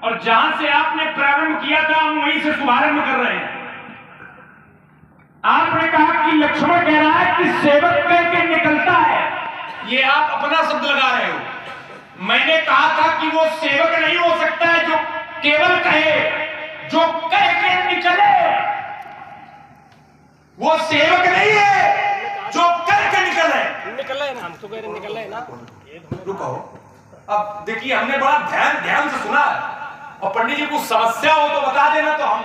और जहां से आपने प्रारंभ किया था हम वहीं से शुभारंभ कर रहे हैं। आपने कहा कि लक्ष्मण कह रहा है कि सेवक कह के निकलता है, ये आप अपना शब्द लगा रहे हो। मैंने कहा था कि वो सेवक नहीं हो सकता है जो केवल कहे, जो कह के निकले वो सेवक नहीं है, जो कह के निकले। निकल रहे ना, हम तो कह रहे निकल रहे ना। रुको, अब देखिए हमने बड़ा ध्यान से सुना है, और पंडित जी कुछ समस्या हो तो बता देना, तो हम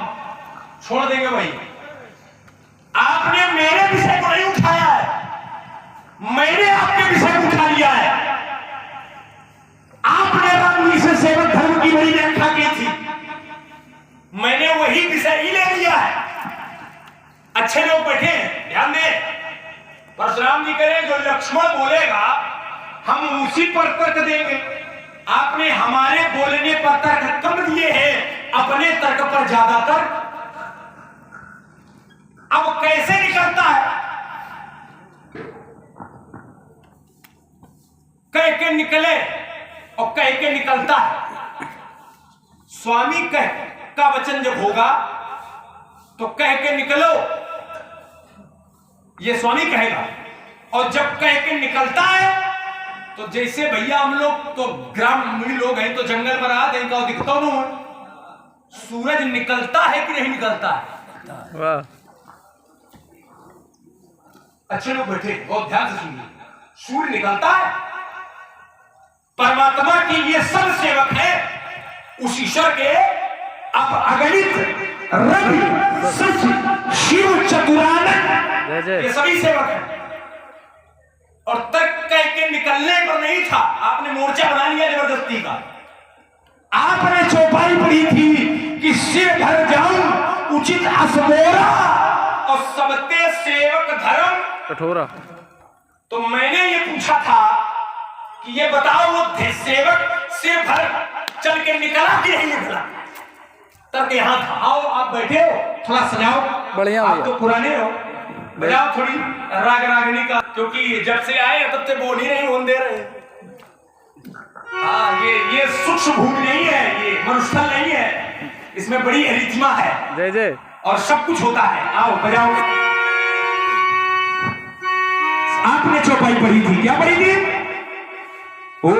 छोड़ देंगे वही। आपने मेरे विषय को नहीं उठाया है, मैंने आपके विषय को उठा लिया है। आपने रामजी से सेवक धर्म की बड़ी व्याख्या की थी, मैंने वही विषय ही ले लिया है। अच्छे लोग बैठे हैं, ध्यान दें। परशुराम जी करें जो लक्ष्मण बोलेगा हम उसी पर तर्क देंगे। आपने हमारे बोलने पर तर्क कम दिए हैं, अपने तर्क पर ज्यादा तर्क। अब कैसे निकलता है? कह के निकले और कह के निकलता है। स्वामी कह का वचन जब होगा तो कह के निकलो, ये स्वामी कहेगा। और जब कह के निकलता है तो जैसे भैया हम लोग तो ग्रामीण लोग हैं, तो जंगल में रात है, इनका दिखता नहीं है। सूरज निकलता है कि नहीं निकलता है? वाह, अच्छे लोग बैठे, बहुत ध्यान से सुनिए। सूर्य निकलता है, परमात्मा की ये सब सेवक है उस ईश्वर के। अब अगणित रवि सच शिव चतुरानंद ये सभी सेवक हैं। और तक कह के निकलने पर नहीं था, आपने मोर्चा बना लिया जबरदस्ती का। आपने चौपाई पढ़ी थी कि सिर भर जाऊं उचित असमोरा और सबते सेवक धर्म कठोरा। तो मैंने ये पूछा था कि ये बताओ वो सेवक सिर भर चल के निकला कि नहीं निकला? तब यहां था। आओ आप बैठे हो, थोड़ा सजाओ, बढ़िया। आप तो पुराने हो, बजाओ थोड़ी राग रागनी का, क्योंकि जब से आए तब से बोल ही नहीं होने दे रहे। हाँ, ये सूक्ष्म भूमि नहीं है, ये मरुस्थल नहीं है, इसमें बड़ी अरिथमा है। जय जय। और सब कुछ होता है। आओ बजाओ। आपने चौपाई पढ़ी थी, क्या पढ़ी थी? ओम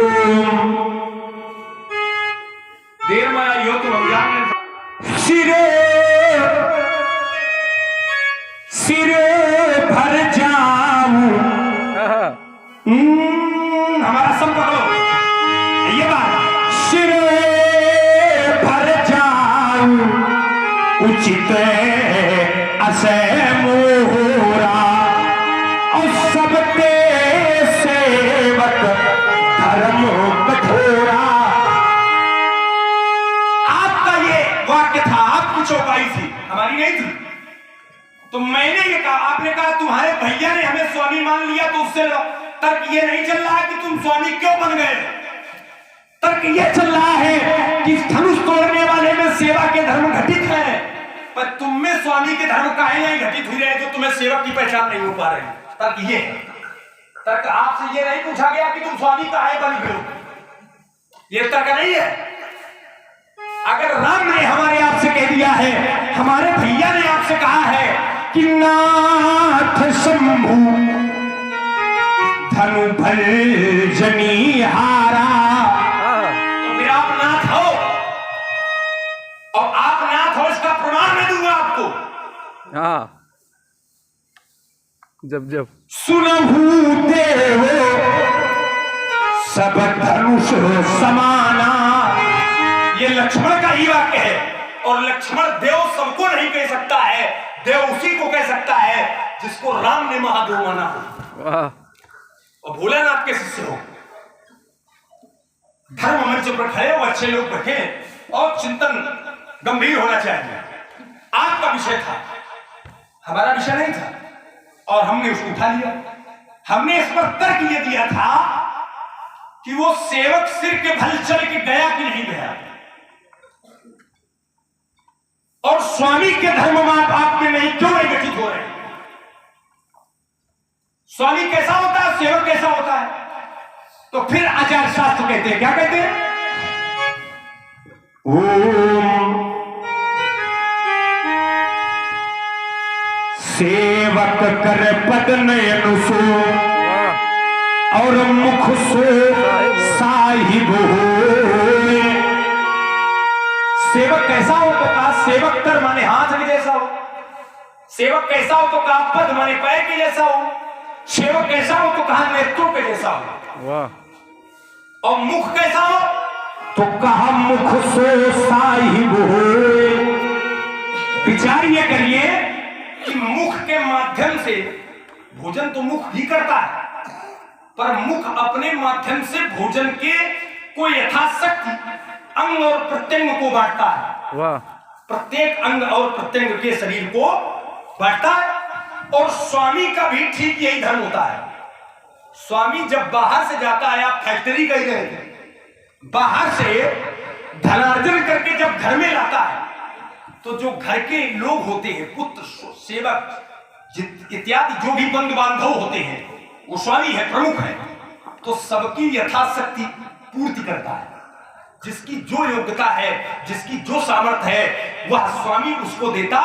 देर में आई हो तो अज्ञान सिरे सिरे भर जाऊं। हमारा सब पढ़ो ये बात। सिरे भर जाऊं उचित असय मोरा और सबके सेवक धर्म कठोरा। आपका ये वाक्य था, आपकी चौपाई थी, हमारी नहीं थी। तो मैंने ये कहा, आपने कहा तुम्हारे भैया ने हमें स्वामी मान लिया, तो उससे तर्क ये नहीं चल रहा है कि तुम स्वामी क्यों बन गए। तर्क ये चल रहा है कि धनुष तोड़ने वाले में सेवा के धर्म घटित है, पर तुम में स्वामी के धर्म काहे नहीं घटित हुए रहे, जो तुम्हें सेवक की पहचान नहीं हो पा रही। तर्क ये है। तर्क आपसे ये नहीं पूछा गया कि तुम स्वामी काहे बन गए, ये तर्क नहीं है। अगर राम ने हमारे आपसे कह दिया है, हमारे भैया ने आपसे कहा है कि नाथ शंभु धनु भल जनी हारा, तो फिर आप नाथ हो, और आप नाथ हो इसका प्रमाण मैं दूंगा आपको। हाँ, जब जब सुनहु देव सब धनुष समाना, ये लक्ष्मण का ही वाक्य है। और लक्ष्मण देव सबको नहीं कह सकता है, देव उसी को कह सकता है जिसको राम ने महादेव माना हो और भोलेनाथ के शिष्य हो। धर्म मंच पर खड़े हो, अच्छे लोग बैठे और चिंतन गंभीर होना चाहिए। आपका विषय था, हमारा विषय नहीं था, और हमने उसको उठा लिया। हमने इस पर तर्क ये दिया था कि वो सेवक सिर के भल चल के गया कि नहीं गया, और स्वामी के धर्म आप में नहीं क्यों नहीं गठित हो रहे। स्वामी कैसा होता है, सेवक कैसा होता है? तो फिर आचार्य शास्त्र कहते हैं, क्या कहते हैं? ओम सेवक कर पद नयन सो वाह और मुख सो साहिब होए। सेवक कैसा हो तो कहा सेवक कर माने हाथ के जैसा हो, सेवक कैसा हो तो कहा पद माने पैर के जैसा हो, सेवक कैसा हो तो कहा नेत्रों के जैसा हो, वाह और मुख कैसा हो तो कहा मुख सो साहिब होए। विचार ये करिए कि मुख के माध्यम से भोजन तो मुख ही करता है, पर मुख अपने माध्यम से भोजन के को यथाशक्ति अंग और प्रत्यंग को बांटता है। वाह प्रत्येक अंग और प्रत्यंग के शरीर को बांटता है। और स्वामी का भी ठीक यही धर्म होता है। स्वामी जब बाहर से जाता है, आप फैक्ट्री कह रहे थे, बाहर से धनार्जन करके जब घर में लाता है, तो जो घर के लोग होते हैं, पुत्र सेवक इत्यादि जो भी बंधु बांधव होते हैं, वो स्वामी है, प्रमुख है, तो सबकी यथाशक्ति पूर्ति करता है। जिसकी जो योग्यता है, जिसकी जो सामर्थ्य है, वह स्वामी उसको देता।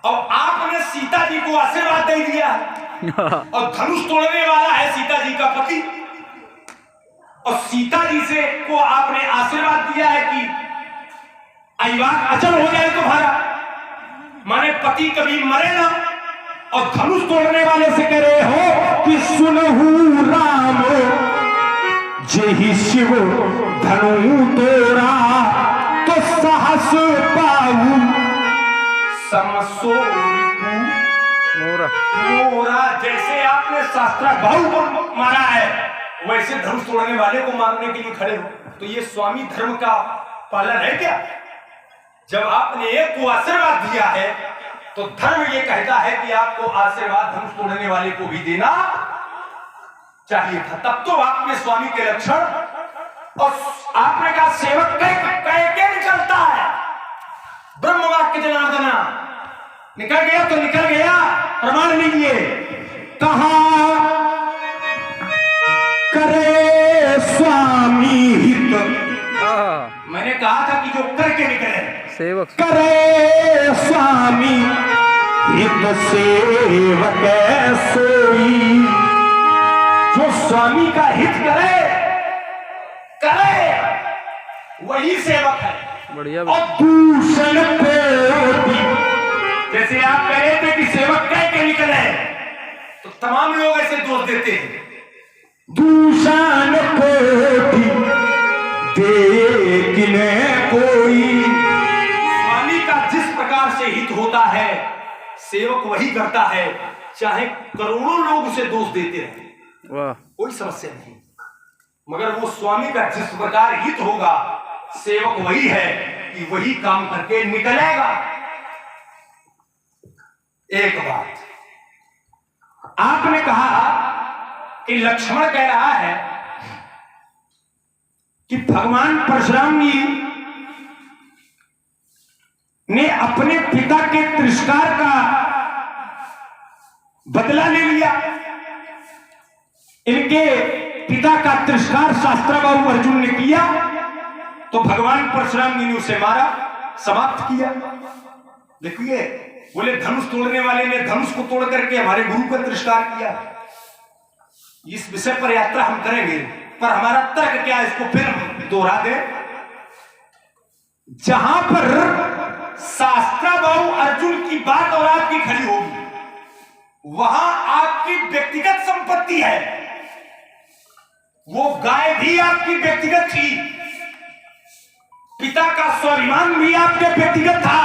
और आपने सीता जी को आशीर्वाद दे दिया है, और धनुष तोड़ने वाला है सीता जी का पति, और सीता जी से को आपने आशीर्वाद दिया है कि अविवाद अचल हो जाए तुम्हारा, माने पति कभी मरे ना। और धनुष तोड़ने वाले से कह रहे हो कि सुनहु राम जेहि शिव धनु तोड़ा, तो साहस पाऊ समसो मोरा। जैसे आपने शास्त्रा बाहु को मारा है, वैसे धनुष तोड़ने वाले को मारने के लिए खड़े हो। तो ये स्वामी धर्म का पालन है क्या? जब आपने एक को आशीर्वाद दिया है, तो धर्म ये कहता है कि आपको आशीर्वाद धनुष तोड़ने वाले को भी देना चाहिए था। तब तो आप में स्वामी के लक्षण। और आपने कहा सेवक कह के निकलता है, ब्रह्म वाक्य जनार्दना। निकल गया तो निकल गया, प्रमाण लीजिए। कहा करे स्वामी हित, मैंने कहा था कि जो करके निकले सेवक करे स्वामी हित सेवक सोई। जो स्वामी का हित करे वही सेवक है। बढ़िया। और दूषण पे जैसे आप कह रहे थे कि सेवक कह के निकले, तो तमाम लोग ऐसे दोष देते हैं। दूषण पे देखने कोई, स्वामी का जिस प्रकार से हित होता है, सेवक वही करता है, चाहे करोड़ों लोग उसे दोष देते रहे। वाह कोई समस्या नहीं, मगर वो स्वामी का जिस प्रकार हित होगा, सेवक वही है कि वही काम करके निकलेगा। एक बात आपने कहा कि लक्ष्मण कह रहा है कि भगवान परशुराम जी ने अपने पिता के तिरस्कार का बदला ले लिया। इनके पिता का तिरस्कार शास्त्राबाहु अर्जुन ने किया, तो भगवान परशुराम जी ने उसे मारा, समाप्त किया। देखिए, बोले धनुष तोड़ने वाले ने धनुष को तोड़ करके हमारे गुरु का तिरस्कार किया। इस विषय पर यात्रा हम करेंगे, पर हमारा तर्क क्या है, इसको फिर दोहरा दे। जहां पर शास्त्राबाहु अर्जुन की बात और आपकी खड़ी होगी, वहां आपकी व्यक्तिगत संपत्ति है। वो गाय भी आपकी व्यक्तिगत थी, पिता का स्वाभिमान भी आपके व्यक्तिगत था,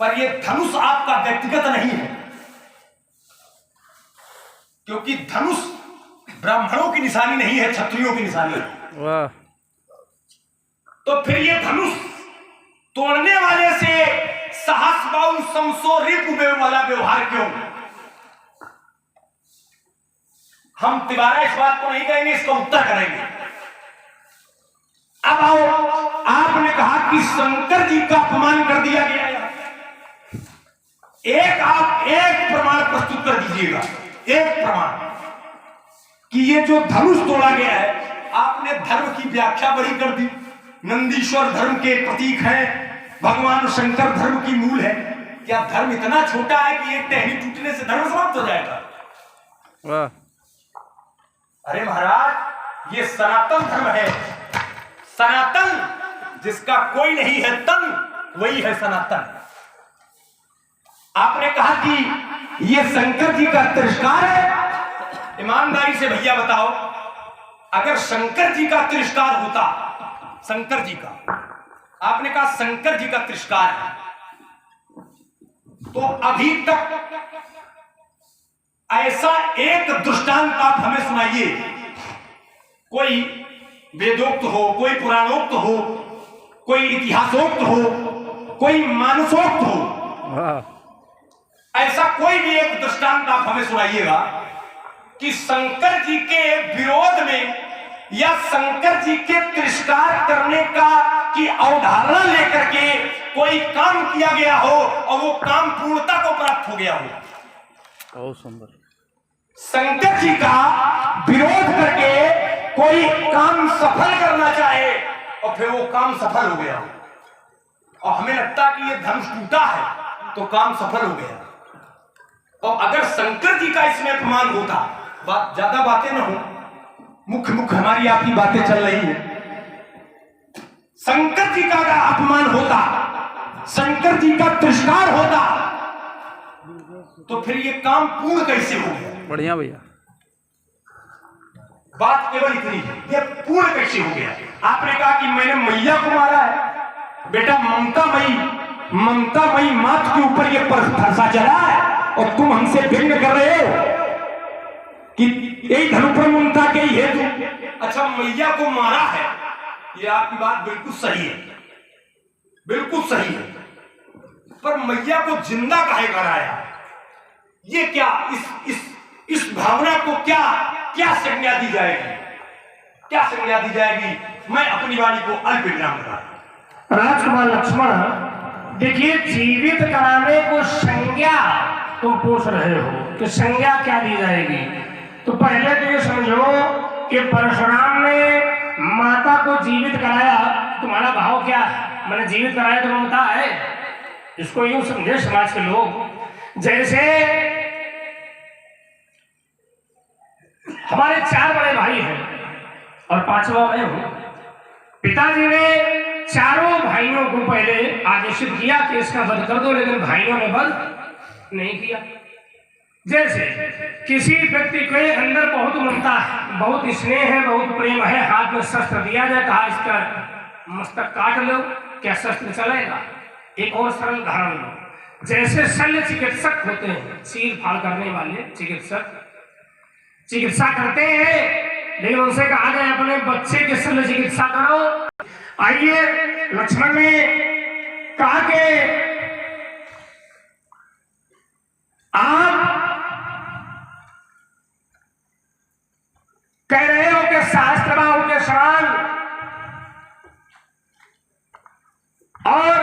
पर यह धनुष आपका व्यक्तिगत नहीं है, क्योंकि धनुष ब्राह्मणों की निशानी नहीं है, क्षत्रियों की निशानी है। वाह। तो फिर ये धनुष तोड़ने वाले से सहस्बाहु समसो रिपु वाला व्यवहार क्यों? हम तिबारा इस बात को नहीं कहेंगे, इसका उत्तर करेंगे। अब आओ, आपने कहा कि शंकर जी का अपमान कर दिया गया। आप एक प्रमाण प्रस्तुत कर दीजिएगा, एक प्रमाण कि ये जो धनुष तोड़ा गया है, आपने धर्म की व्याख्या बड़ी कर दी। नंदीश्वर धर्म के प्रतीक हैं, भगवान शंकर धर्म की मूल है। क्या धर्म इतना छोटा है कि एक टहनी टूटने से धर्म समाप्त हो जाएगा? वाह। अरे महाराज, ये सनातन धर्म है। सनातन, जिसका कोई नहीं है तन, वही है सनातन। आपने कहा कि ये शंकर जी का तिरस्कार है। ईमानदारी से भैया बताओ, अगर शंकर जी का तिरस्कार होता, शंकर जी का, आपने कहा शंकर जी का तिरस्कार है, तो अभी तक ऐसा एक दृष्टांत आप हमें सुनाइए, कोई वेदोक्त हो, कोई पुराणोक्त हो, कोई इतिहासोक्त हो, कोई मानसोक्त हो, वाह। ऐसा कोई भी एक दृष्टांत आप हमें सुनाइएगा कि शंकर जी के विरोध में या शंकर जी के तिरस्कार करने का की अवधारणा लेकर के कोई काम किया गया हो और वो काम पूर्णता को प्राप्त हो गया हो। बहुत सुंदर। शंकर जी का विरोध करके कोई काम सफल करना चाहे और फिर वो काम सफल हो गया और हमें लगता कि ये धनुष टूटा है तो काम सफल हो गया। और अगर शंकर जी का इसमें अपमान होता, बात ज्यादा बातें ना हो, मुख्य मुख्य हमारी आपकी बातें चल रही है, शंकर जी का अगर अपमान होता, शंकर जी का तिरस्कार होता, तो फिर ये काम पूर्ण कैसे हो गया? बढ़िया भैया। बात केवल इतनी है, ये पूर्ण कैसे हो गया? आपने कहा कि मैंने मैया को मारा है। बेटा, ममता मई मात के ऊपर ये फरसा चला है और तुम हमसे व्यंग कर रहे हो कि यही धनुपर ममता के ही हेतु अच्छा मैया को मारा है। ये आपकी बात बिल्कुल सही है, बिल्कुल सही है, पर मैया को जिंदा काहे कराया? ये क्या इस भावना को क्या संज्ञा दी जाएगी? क्या संज्ञा दी जाएगी? मैं अपनी वाणी को अल्प विराम दूंगा। राजकुमार लक्ष्मण, देखिए, जीवित कराने को संज्ञा तुम पूछ रहे हो कि संज्ञा क्या दी जाएगी, तो पहले तो ये समझो कि परशुराम ने माता को जीवित कराया। तुम्हारा भाव क्या है? मैंने जीवित कराया तो ममता है? इसको यूं समझे समाज के लोग, जैसे हमारे 4 बड़े भाई हैं और 5वां मैं हूं। पिताजी ने चारों भाइयों को पहले आदेशित किया कि इसका वध कर दो, लेकिन भाइयों ने वध नहीं किया। जैसे किसी व्यक्ति के अंदर बहुत ममता है, बहुत स्नेह है, बहुत प्रेम है, हाथ में शस्त्र दिया जाए, कहा इसका मस्तक काट लो, क्या शस्त्र चलेगा? एक और सरल उदाहरण लो, जैसे शल्य चिकित्सक होते हैं, चीर फाड़ करने वाले चिकित्सक चिकित्सा करते हैं, लेकिन उनसे कहा जाए अपने बच्चे की शल्य चिकित्सा करो। आइए, लक्ष्मण ने कहा कि आप कह रहे हो कि सहस्त्रबाहु के समान, और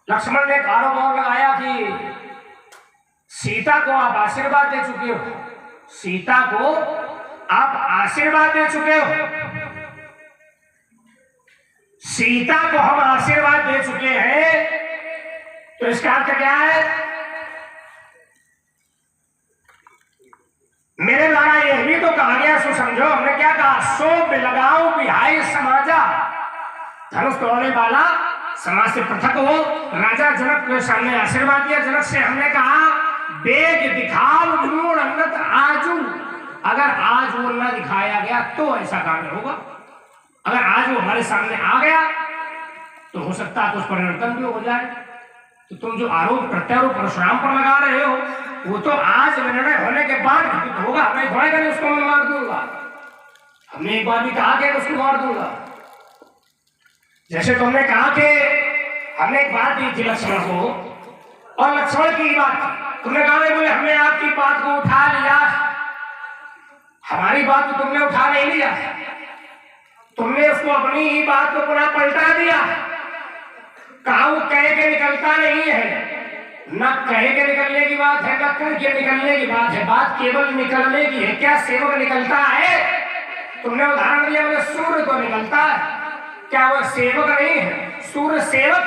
लक्ष्मण ने कारोबार लगाया कि सीता को आप आशीर्वाद दे चुके हो, सीता को आप आशीर्वाद दे चुके हो, सीता को हम आशीर्वाद दे चुके हैं, तो इसका अर्थ क्या है? मेरे द्वारा यह भी तो कहा गया, सो समझो, हमने क्या कहा? सो बिलगाओ बिहाई समाजा, धनुष तोड़ने वाला समाज से पृथक हो। राजा जनक के सामने आशीर्वाद दिया। जनक से हमने कहा वेग दिखाओ गुण अन्नत आजू, अगर आज वो न दिखाया गया तो ऐसा कार्य होगा। अगर आज वो हमारे सामने आ गया तो हो सकता है कुछ परिवर्तन भी हो जाए। तो तुम जो आरोप प्रत्यारोप परशुराम पर लगा रहे हो, वो तो आज निर्णय होने के बाद घटित होगा। मैं थोड़ा नहीं उसको मैं मार दूंगा। हमने एक बार भी कहा कि उसको मार दूंगा। जैसे तुमने कहा कि हमने एक बात दी थी लक्ष्मण को, और लक्ष्मण की बात थी, तुमने कहा बोले हमने आपकी बात को उठा लिया, हमारी बात को तुमने उठा नहीं लिया, तुमने उसको अपनी ही बात को पुनः पलटा दिया। कहा वो कह के निकलता नहीं है, न कह के निकलने की बात है, न कह के निकलने की बात है, बात केवल निकलने की है। क्या सेवक निकलता है? तुमने उदाहरण दिया बोले सूर्य तो निकलता है, क्या वह सेवक नहीं है? सूर्य सेवक,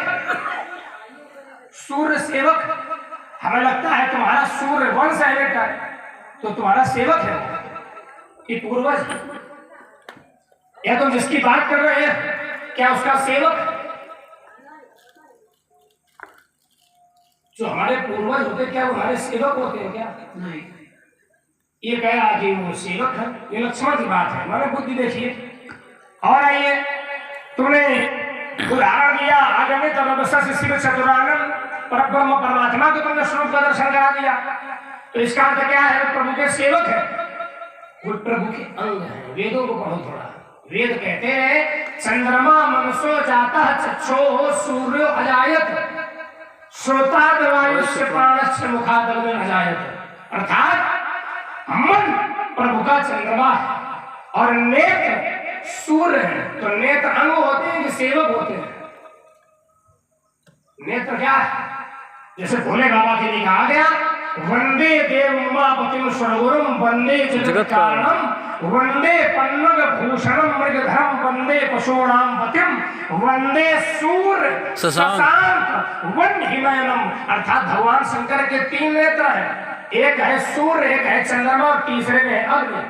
सूर्य सेवक। हमें लगता है तुम्हारा सूर्य वंश है बेटा, तो तुम्हारा सेवक है कि पूर्वज? या तुम जिसकी बात कर रहे हैं क्या उसका सेवक? जो हमारे पूर्वज होते क्या वो हमारे सेवक होते हैं क्या? नहीं। ये कह रहा कि वो सेवक है, ये लक्ष्मण की बात है। मैंने बुद्धि देखिए। और आइए, तुमने उदाहरण दिया आगमे तदवस्य शिव चतुरानन परब्रह्म परमात्मा को तुमने स्वरूप का दर्शन करा दिया, तो इसका अर्थ क्या है? प्रभु के सेवक है, वो प्रभु के अंग है। वेदों को पढ़ो थोड़ा। वेद कहते हैं चंद्रमा मनसो जाता चक्षो सूर्यो अजायत श्रोतादवायुष्य प्राणस्य मुखादल में अजायत। अर्थात मन प्रभु का चंद्रमा है और नेत्र सूर्य है। तो नेत्र अंग होते हैं कि सेवक होते हैं? नेत्र क्या है? जैसे भोले बाबा के लिए कहा गया वंदे देव उमापतिम स्वरगुरुम वंदे जगत कारणम वंदे पन्नग भूषणम मृगधरम वंदे पशूणाम पतिम वंदे सूर्य शशांक वन हिमयनम। अर्थात भगवान शंकर के 3 नेत्र हैं, एक है सूर्य, एक है चंद्रमा और तीसरे में है अग्नि।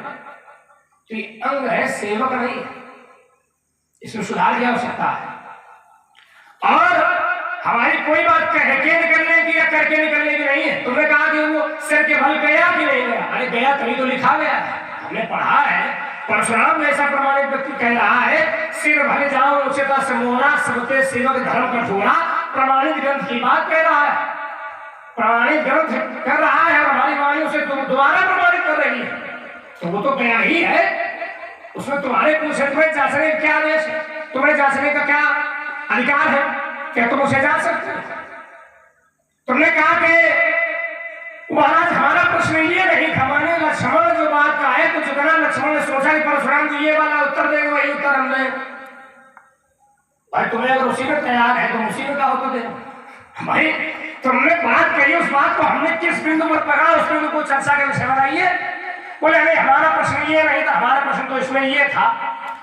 तो ये अंग है, सेवक नहीं है। इसमें सुधार की आवश्यकता है। और हमारी कोई बात कह के निकलने की या करके निकलने की नहीं है। तुमने कहा कि वो सिर के बल गया कि नहीं गया? अरे गया तभी तो लिखा गया है, हमने पढ़ा है। परशुराम जैसा प्रमाणित व्यक्ति कह रहा है सिर भले जाओ उचिता समोरा सबते सेवक धर्म कठोरा। प्रमाणित ग्रंथ की बात कह रहा है, प्रमाणित ग्रंथ कर रहा है और हमारी वाणी उसे दोबारा प्रमाणित कर रही है। तो वो तो गया ही है, उसमें तुम्हारे पूछे तुम्हें जांचने का क्या आदेश? तुम्हें जांचने का क्या अधिकार है? क्या तुम उसे जान सकते हो? तुमने कहा कि महाराज हमारा प्रश्न ये नहीं था, माने लक्ष्मण जो बात का है तो जितना लक्ष्मण ने सोचा कि परशुराम जी ये वाला उत्तर देंगे वही उत्तर हम दें। भाई तुम्हें अगर उसी में तैयार है तो उसी में का उत्तर दे। भाई तुमने बात कही, उस बात को हमने किस बिंदु पर पकड़ा उस बिंदु को चर्चा के विषय बनाइए। बोले नहीं हमारा प्रश्न ये नहीं था, हमारा प्रश्न तो इसमें ये था।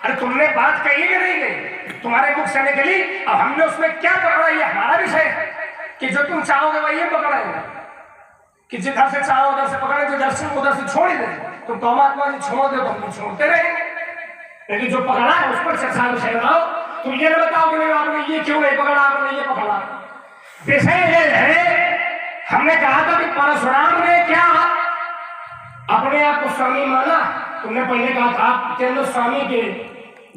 अरे तुमने बात कही कि नहीं गई? तुम्हारे मुख से निकली, अब हमने उसमें क्या पकड़ा? ये हमारा विषय है कि जो तुम चाहोगे वही पकड़ेगा, कि जिधर से चाहो उधर से पकड़े, जिधर से उधर से छोड़ दे। तुम परमात्मा जी छोड़ दे तो हम छोड़ते रहेंगे, लेकिन जो पकड़ा है उस पर चर्चा विषय बनाओ। तुम ये न बताओ कि नहीं आपने ये क्यों नहीं पकड़ा, आपने ये पकड़ा। विषय ये है, हमने कहा था कि परशुराम ने क्या अपने आप को स्वामी माना? तुमने पहले कहा था आप केंद्र स्वामी के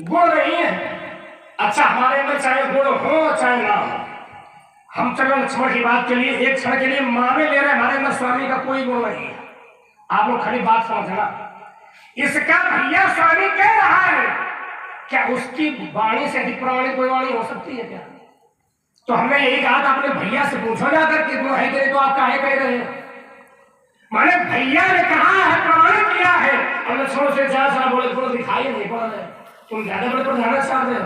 गुण नहीं है। अच्छा हमारे अंदर चाहे गुण हो चाहे ना हो, हम चलो लक्ष्मण की बात के लिए एक क्षण के लिए माने ले रहे हमारे अंदर स्वामी का कोई गुण नहीं है। आप लोग खड़ी बात समझना, इसका भैया स्वामी कह रहा है, क्या उसकी वाणी से अधिक प्रमाणित कोई वाणी हो सकती है क्या? तो हमने यही कहा था अपने भैया से पूछो जाकर कि गुण है कि नहीं, तो आप काहे कह रहे हैं? माने भैया ने कहा है, प्रमाणित किया है, और लक्ष्मण से ज्यादा बोले गुण दिखाई नहीं पड़ रहे। तुम ज्यादा बड़े पर ध्यान चाहते हो,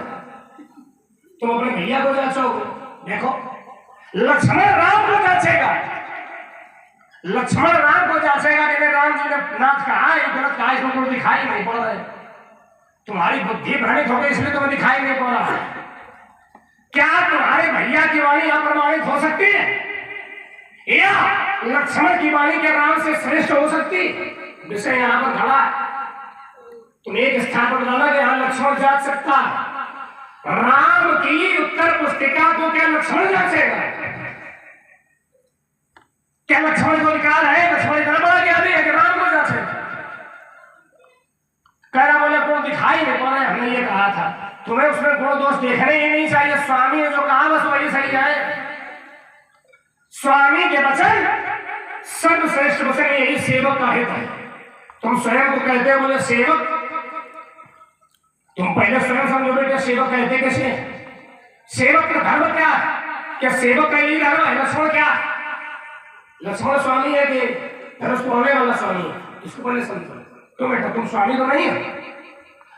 तुम अपने भैया को जांचोगे। देखो लक्ष्मण राम को जांचेगा, लक्ष्मण राम को जांचेगा कि राम जी ने नाथ कहा है गलत कहा, इसमें गुण दिखाई नहीं पड़ रहे। तुम्हारी बुद्धि भ्रमित हो गई इसलिए तुम्हें दिखाई नहीं पड़ रहा। क्या तुम्हारे भैया की वाणी अप्रमाणित हो सकती है, या लक्ष्मण की वाणी के राम से श्रेष्ठ हो सकती? विषय यहां पर खड़ा है। तुम एक स्थान पर बताना कि यहां लक्ष्मण जांच सकता है, राम की उत्तर पुस्तिका को क्या लक्ष्मण जांचेगा? क्या लक्ष्मण को अधिकार है? लक्ष्मण इतना बड़ा ज्ञानी है कि राम को जांचेगा? कह रहा बोले गुण दिखाई नहीं पड़ रहे। हमने ये कहा था तुम्हें उसमें गुण दोष देखने ही नहीं चाहिए। स्वामी ने जो कहा बस वही सही है। स्वामी के वचन सर्वश्रेष्ठ वचन, यही सेवक का हित है। तुम स्वयं को कहते हो बोले सेवक, तुम पहले स्वयं समझो बेटे सेवक कहते कैसे? सेवक का धर्म क्या है? क्या सेवक का यही धर्म है? लक्ष्मण क्या है? लक्ष्मण स्वामी है कि धनुष तोड़ने वाला स्वामी है? इसको पहले समझो। तो बेटा तुम स्वामी तो नहीं हो।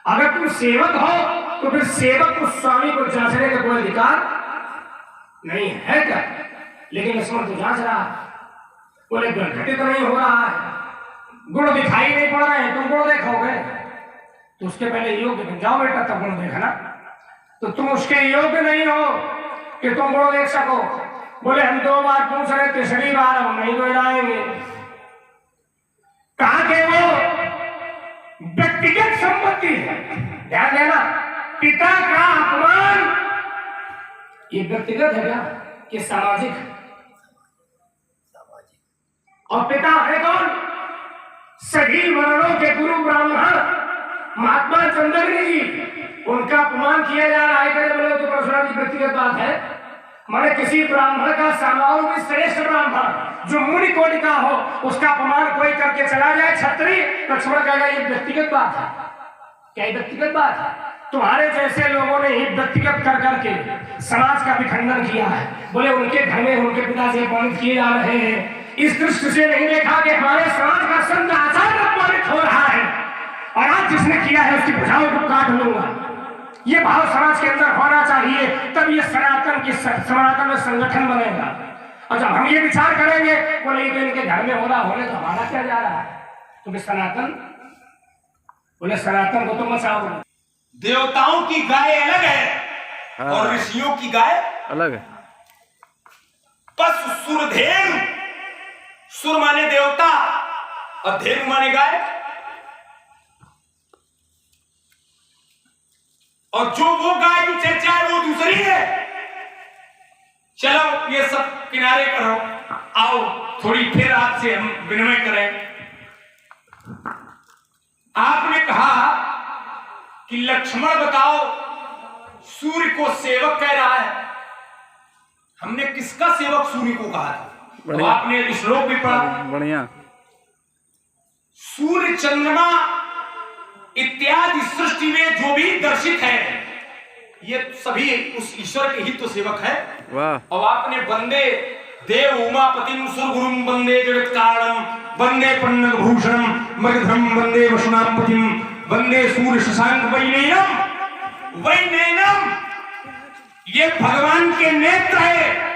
अगर तुम सेवक हो तो फिर सेवक को स्वामी को जांचने का कोई अधिकार नहीं है क्या? लेकिन लक्ष्मण तो जांच रहा है, बोले घटित नहीं हो रहा है, गुण दिखाई नहीं पड़ रहे हैं। तुम गुण देखोगे तो उसके पहले योग्य बन जाओ बेटा, तब गुण देखना। तो तुम उसके योग्य नहीं हो कि तुम गुण देख सको। बोले हम 2 बार पूछ रहे, तीसरी बार हम नहीं दोहराएंगे। कहा कि वो व्यक्तिगत संपत्ति है, ध्यान देना। पिता का अपमान ये व्यक्तिगत है क्या कि सामाजिक? और पिता है कौन? सभी वर्णों के गुरु ब्राह्मण महात्मा चंद्रगिरी जी, उनका अपमान किया जा रहा है। करे बोले तो परशुराम जी व्यक्तिगत बात है, माने किसी ब्राह्मण का समारोह में श्रेष्ठ ब्राह्मण जो मुनि कोटि का हो उसका अपमान कोई करके चला जाए क्षत्रिय, लक्ष्मण कहेगा ये व्यक्तिगत बात है। क्या ये व्यक्तिगत बात है? तुम्हारे जैसे लोगों ने ही व्यक्तिगत कर करके समाज का विखंडन किया है। बोले उनके घर में उनके पिता से अपमानित किए जा रहे हैं। इस दृष्टि से नहीं देखा कि हमारे समाज का संत आचार्य अपमानित हो रहा है और आज जिसने किया है उसकी भुजाओं को काट लूंगा। ये भाव समाज के अंदर होना चाहिए, तब ये सनातन में संगठन बनेगा। और जब हम ये विचार करेंगे बोले तो इनके घर में हो रहा होने तो हमारा क्या जा रहा है? तो सनातन बोले सनातन को तो बचाओ। देवताओं की गाय अलग है और ऋषियों की गाय अलग है। पशु सुरधेनु, सुर माने देवता और धेनु माने गाय। और जो वो गाय की चर्चा है वो दूसरी है। चलो ये सब किनारे करो, आओ थोड़ी फिर आपसे हम विनिमय करें। आपने कहा कि लक्ष्मण बताओ सूर्य को सेवक कह रहा है। हमने किसका सेवक सूर्य को कहा था? तो आपने श्लोक भी पढ़ा। बढ़िया। सूर्य चंद्रमा इत्यादि सृष्टि में जो भी दर्शित है ये सभी उस ईश्वर के ही तो सेवक है। वाह। और आपने वंदे देव उमापतिम सुरगुरुम वंदे जगत कारणम वंदे पन्नग भूषणम मगधम वंदे वसुनापतिम वंदे सूर्य शशांक वैनयनम। ये भगवान के नेत्र है।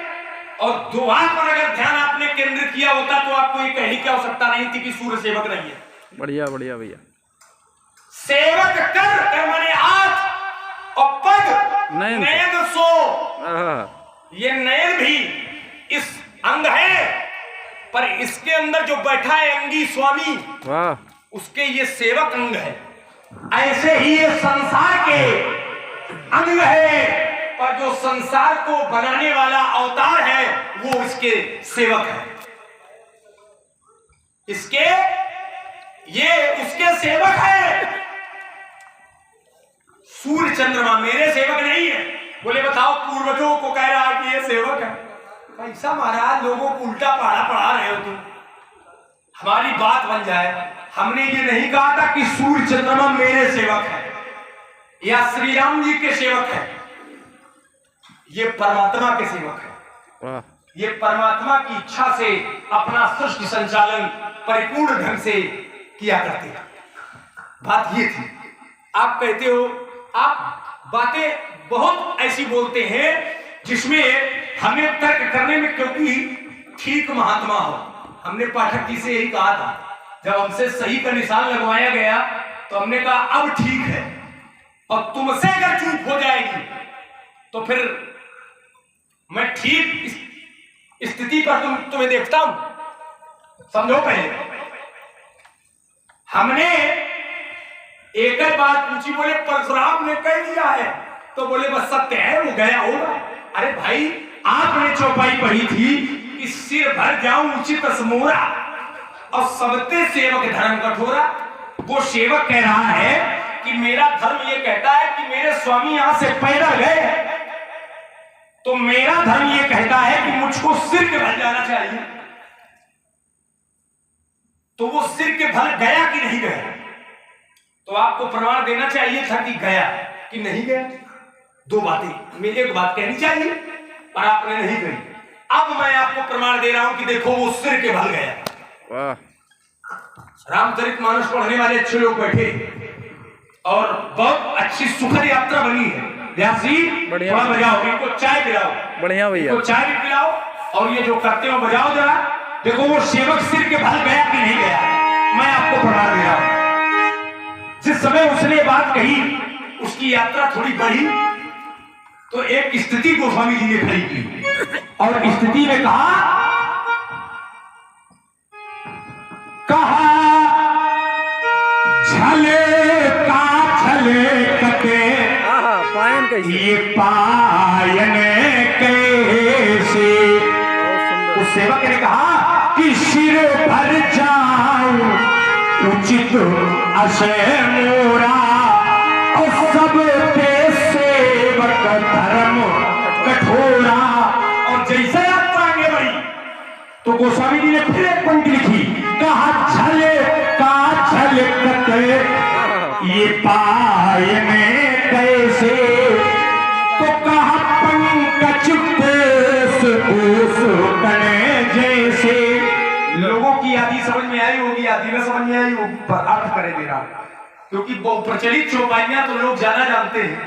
और दुआ पर अगर ध्यान आपने केंद्रित किया होता तो आपको ये कहने की आवश्यकता नहीं थी कि सूर्य सेवक नहीं है। बढ़िया बढ़िया भैया। सेवक कर माने हाथ और पग नयन सो। ये नयन भी इस अंग है, पर इसके अंदर जो बैठा है अंगी स्वामी, वाह, उसके ये सेवक अंग है। ऐसे ही ये संसार के अंग है, पर जो संसार को बनाने वाला अवतार है वो इसके सेवक है। इसके ये उसके सेवक है। सूर्य चंद्रमा मेरे सेवक नहीं है। बोले बताओ पूर्वजों को कह रहा कि ये सेवक है। ऐसा महाराज लोगों को उल्टा पढ़ा रहे हो तुम। हमारी बात बन जाए। हमने ये नहीं कहा था कि सूर्य चंद्रमा मेरे सेवक है या श्री राम जी के सेवक है। ये परमात्मा के सेवक है। ये परमात्मा की इच्छा से अपना सृष्टि संचालन परिपूर्ण ढंग से किया करते हैं। बात ये थी। आप कहते हो, आप बातें बहुत ऐसी बोलते हैं जिसमें हमें तर्क करने में क्योंकि ठीक महात्मा हो। हमने पाठक जी से यही कहा था, जब हमसे सही का निशान लगवाया गया तो हमने कहा अब ठीक है, और तुमसे अगर चूक हो जाएगी तो फिर मैं ठीक स्थिति पर तुम्हें देखता हूं। समझो पहले हमने एक ही बात पूछी। बोले परशुराम ने कह दिया है, तो बोले बस सत्य है, वो गया होगा। अरे भाई आपने चौपाई पढ़ी थी कि सिर भर जाऊं उचित समोरा और सबते सेवक धर्म कठोरा। वो सेवक कह रहा है कि मेरा धर्म ये कहता है कि मेरे स्वामी यहां से पैदल गए, तो मेरा धर्म ये कहता है कि मुझको सिर के भल जाना चाहिए। तो वो सिर के भल गया कि नहीं गया? तो आपको प्रमाण देना चाहिए था कि गया कि नहीं गया। दो बातें, मेरी एक बात कहनी चाहिए और आपने नहीं कही। अब मैं आपको प्रमाण दे रहा हूं कि देखो वो सिर के भल गया। वाह। रामचरितमानस पढ़ने वाले अच्छे लोग बैठे और बहुत अच्छी सुखद यात्रा बनी है। व्यास जी थोड़ा बजाओ, इनको चाय पिलाओ। बढ़िया भैया, इनको चाय भी पिलाओ और ये जो करते हो बजाओ जरा। देखो वो सेवक सिर के भल गया कि नहीं गया, मैं आपको प्रमाण दे रहा हूं। जिस समय उसने ये बात कही उसकी यात्रा थोड़ी बढ़ी तो एक स्थिति गोस्वामी जी ने खड़ी की और स्थिति में कहा झले कते पायन कैसे ये पायन कैसे। बहुत सुंदर उस सेवक ने कहा कि सिर भर जाऊं उचित अशय मोरा और सबके सेवक धर्म कठोरा। और जैसे यात्रा आगे बढ़ी तो गोस्वामी जी ने फिर एक पंक्ति लिखी, कहा झले कते ये पायन कैसे। तो कहा पंकज कोस कने जैसे। लोगों की आदि समझ में आई होगी, आदि में समझ में आई होगी, पर अर्थ करे मेरा, क्योंकि बहुत प्रचलित चौपाइयां तो लोग ज्यादा जानते हैं,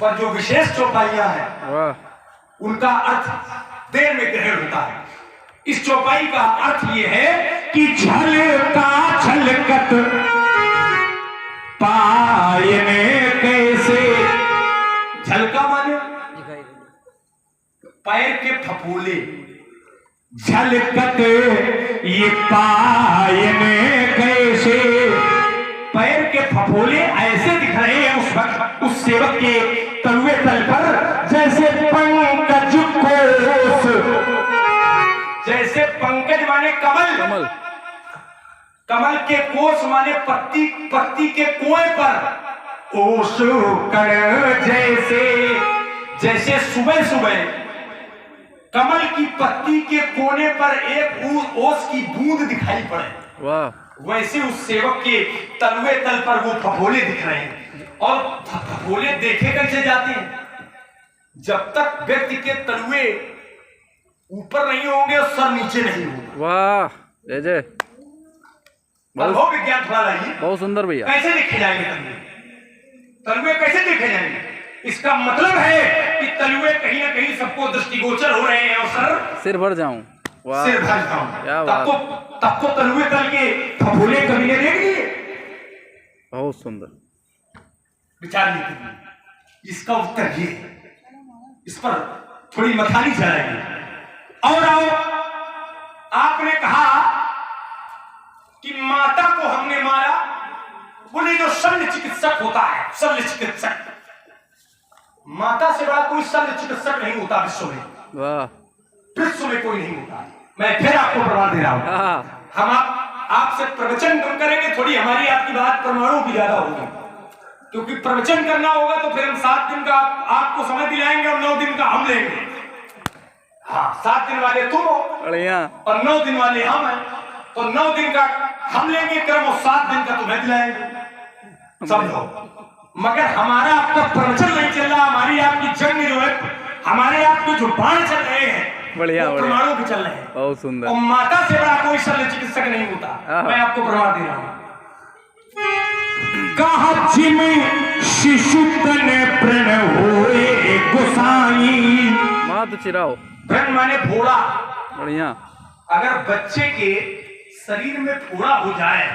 पर जो विशेष चौपाइयां हैं वाह उनका अर्थ देर में ग्रहण होता है। इस चौपाई का अर्थ यह है कि झलकत पायने कैसे। झलका माने पैर के फफूले, झलकत ये पायने कैसे। पैर के फफोले ऐसे दिख रहे हैं उस वक्त उस सेवक के तलवे तल पर जैसे पंकज कोस। जैसे पंकज माने कमल, कमल कमल के कोस माने पत्ती के कुएं पर ओस कर जैसे सुबह सुबह कमल की पत्ती के कोने पर एक ओस की बूंद दिखाई पड़े, वाह वैसे उस सेवक के तलवे तल पर वो फफोले दिख रहे हैं। और फफोले देखे कैसे जाते हैं, जब तक व्यक्ति के तलवे ऊपर नहीं होंगे और सर नीचे नहीं होगा। वाह जय जय अनुभव विज्ञान थोड़ा लाइए, बहुत सुंदर भैया। कैसे देखे जाएंगे तलवे, तलवे कैसे देखे जाएंगे। इसका मतलब है कि तलवे कहीं ना कहीं सबको दृष्टिगोचर हो रहे हैं और सिर भर जाऊं। वाह सिर भर क्या जाऊं, तब तो तलवे तल के फफोले कभी ने देख लिए। बहुत सुंदर विचार कीजिए, इसका उत्तर ये है। इस पर थोड़ी मथानी चलाएंगे। और आपने कहा कि माता को हमने मारा, बोले जो शल्य चिकित्सक होता है, शल्य चिकित्सक, माता से बड़ा कोई शल्य चिकित्सक नहीं होता विश्व में, वाह विश्व में कोई नहीं होता। मैं फिर आपको प्रमाण दे रहा हूं। हम आपसे प्रवचन कम करेंगे, थोड़ी हमारी आपकी बात परमाणु की ज्यादा होगी, क्योंकि प्रवचन करना होगा तो फिर हम 7 दिन का आपको समय दिलाएंगे और 9 दिन का हम लेंगे। हाँ, 7 दिन वाले तुम हो बढ़िया और 9 दिन वाले हम हैं, तो 9 दिन का हम लेंगे क्रम और 7 दिन का तुम्हें दिलाएंगे, समझो। मगर हमारा आपका प्रवचन नहीं चल रहा, हमारी आपकी जंग जो है, हमारे आपके जो बाण चल रहे हैं बढ़िया परमाणु के चल रहे हैं। बहुत सुंदर। और माता से बड़ा कोई शल्य चिकित्सक नहीं होता, मैं आपको प्रमाण दे रहा हूं। कहा जिमें शिशु तने प्रण होए गोसाई। मात चिराओ, प्रण माने फोड़ा। बढ़िया। अगर बच्चे के शरीर में फोड़ा हो जाए